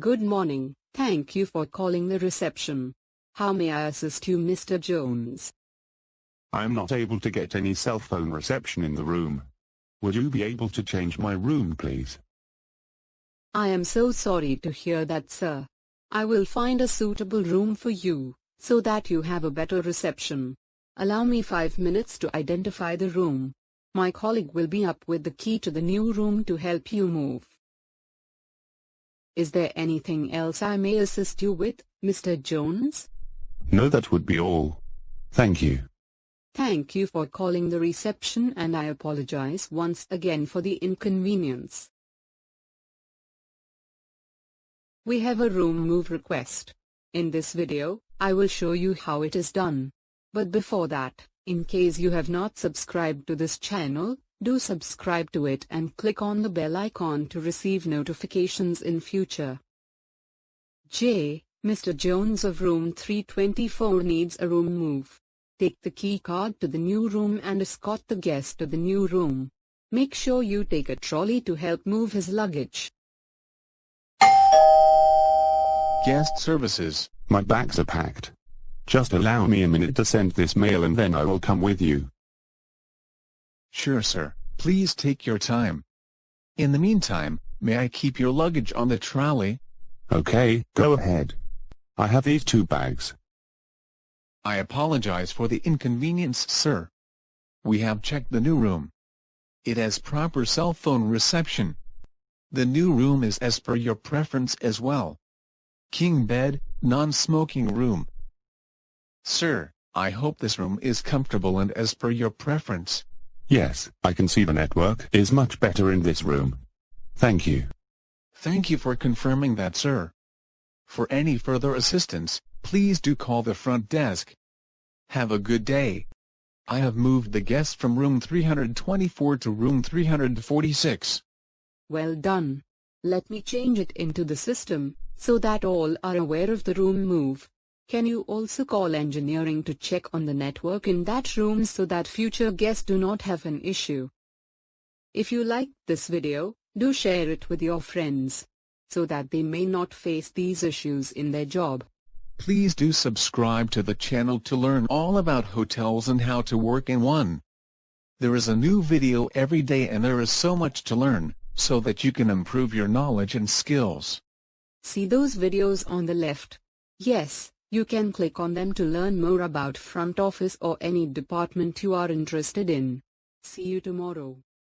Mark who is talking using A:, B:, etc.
A: Good morning. Thank you for calling the reception. How may I assist you, Mr. Jones?
B: I am not able to get any cell phone reception in the room. Would you be able to change my room, please?
A: I am so sorry to hear that, sir. I will find a suitable room for you, so that you have a better reception. Allow me 5 minutes to identify the room. My colleague will be up with the key to the new room to help you move. Is there anything else I may assist you with, Mr. Jones?
B: No, that would be all. Thank you.
A: Thank you for calling the reception, and I apologize once again for the inconvenience. We have a room move request. In this video, I will show you how it is done. But before that, in case you have not subscribed to this channel, do subscribe to it and click on the bell icon to receive notifications in future. Mr. Jones of room 324 needs a room move. Take the key card to the new room and escort the guest to the new room. Make sure you take a trolley to help move his luggage.
C: Guest services.
B: My bags are packed. Just allow me a minute to send this mail and then I will come with you.
C: Sure, sir. Please take your time. In the meantime, may I keep your luggage on the trolley?
B: Okay, go ahead. I have these 2 bags.
C: I apologize for the inconvenience, sir. We have checked the new room. It has proper cell phone reception. The new room is as per your preference as well. King bed, non-smoking room. Sir, I hope this room is comfortable and as per your preference.
B: Yes, I can see the network is much better in this room. Thank you.
C: Thank you for confirming that, sir. For any further assistance, please do call the front desk. Have a good day. I have moved the guest from room 324 to room 346.
A: Well done. Let me change it into the system, so that all are aware of the room move. Can you also call engineering to check on the network in that room so that future guests do not have an issue? If you liked this video, do share it with your friends, so that they may not face these issues in their job.
C: Please do subscribe to the channel to learn all about hotels and how to work in one. There is a new video every day and there is so much to learn, so that you can improve your knowledge and skills.
A: See those videos on the left? Yes, you can click on them to learn more about front office or any department you are interested in. See you tomorrow.